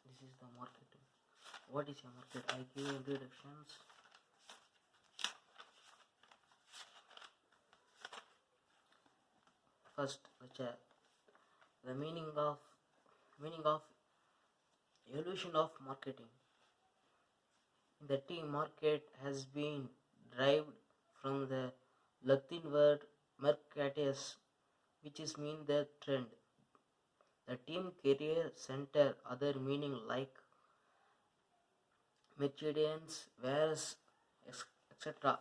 This is the marketing. What is a market? I give introductions. First, the meaning of evolution of marketing. The term market has been derived from the Latin word mercatus, which is mean the trend. The term career center other meaning like merchants, wares, etc.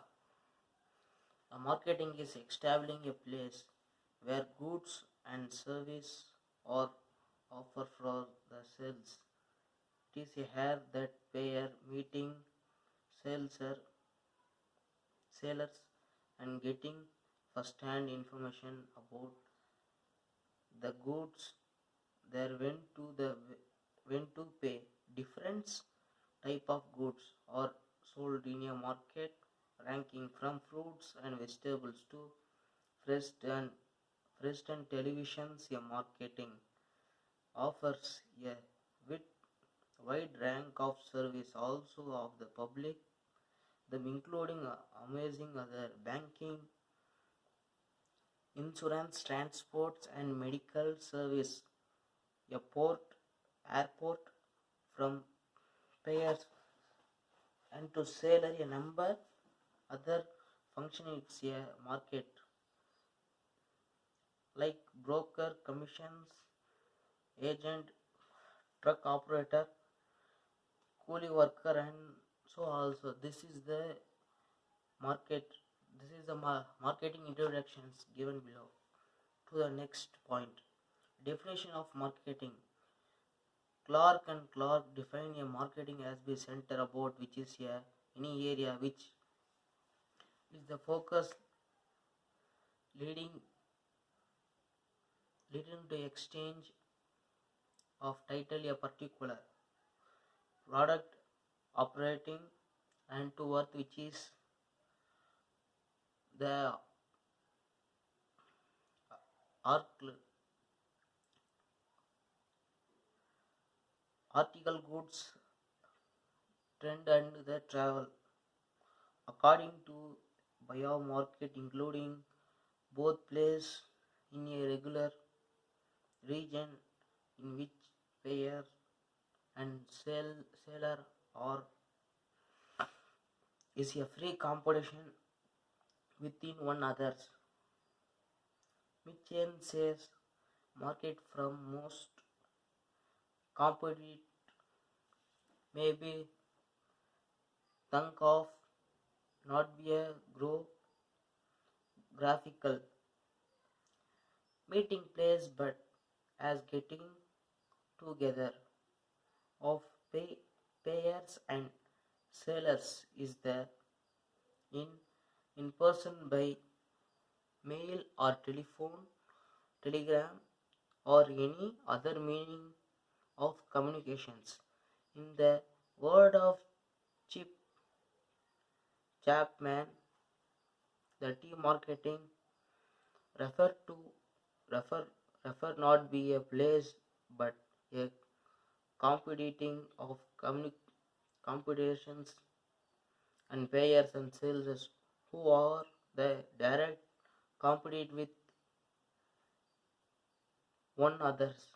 The marketing is establishing a place where goods and service are offered for the sales. It is a here that payer meeting sellers and getting first-hand information about the goods there when to pay. Different type of goods are sold in a market ranking from fruits and vegetables to fresh and televisions. A marketing offers a wide rank of service also of the public, them including amazing other banking, insurance, transports and medical service, a airport from payers and to seller a number other function. It's a market like broker, commissions, agent, truck operator, coolie worker, and so also this is the market. This is the marketing introductions given below. To the next point, definition of marketing. Clark and Clark define a marketing as the center about which is any area which is the focus leading to exchange of title a particular product operating and to worth which is the article, goods, trend and the travel. According to biomarket, including both place in a regular region in which payer and seller or is a free competition within one others. Mitchell says market from most competitive may be thunk of not be a graphical meeting place but as getting together of payers and sellers is the in person by mail or telegram or any other meaning of communications. In the word of Chip Chapman, the team marketing refer to refer not be a place but a competing of competitions and payers and sales who are the direct compete with one others.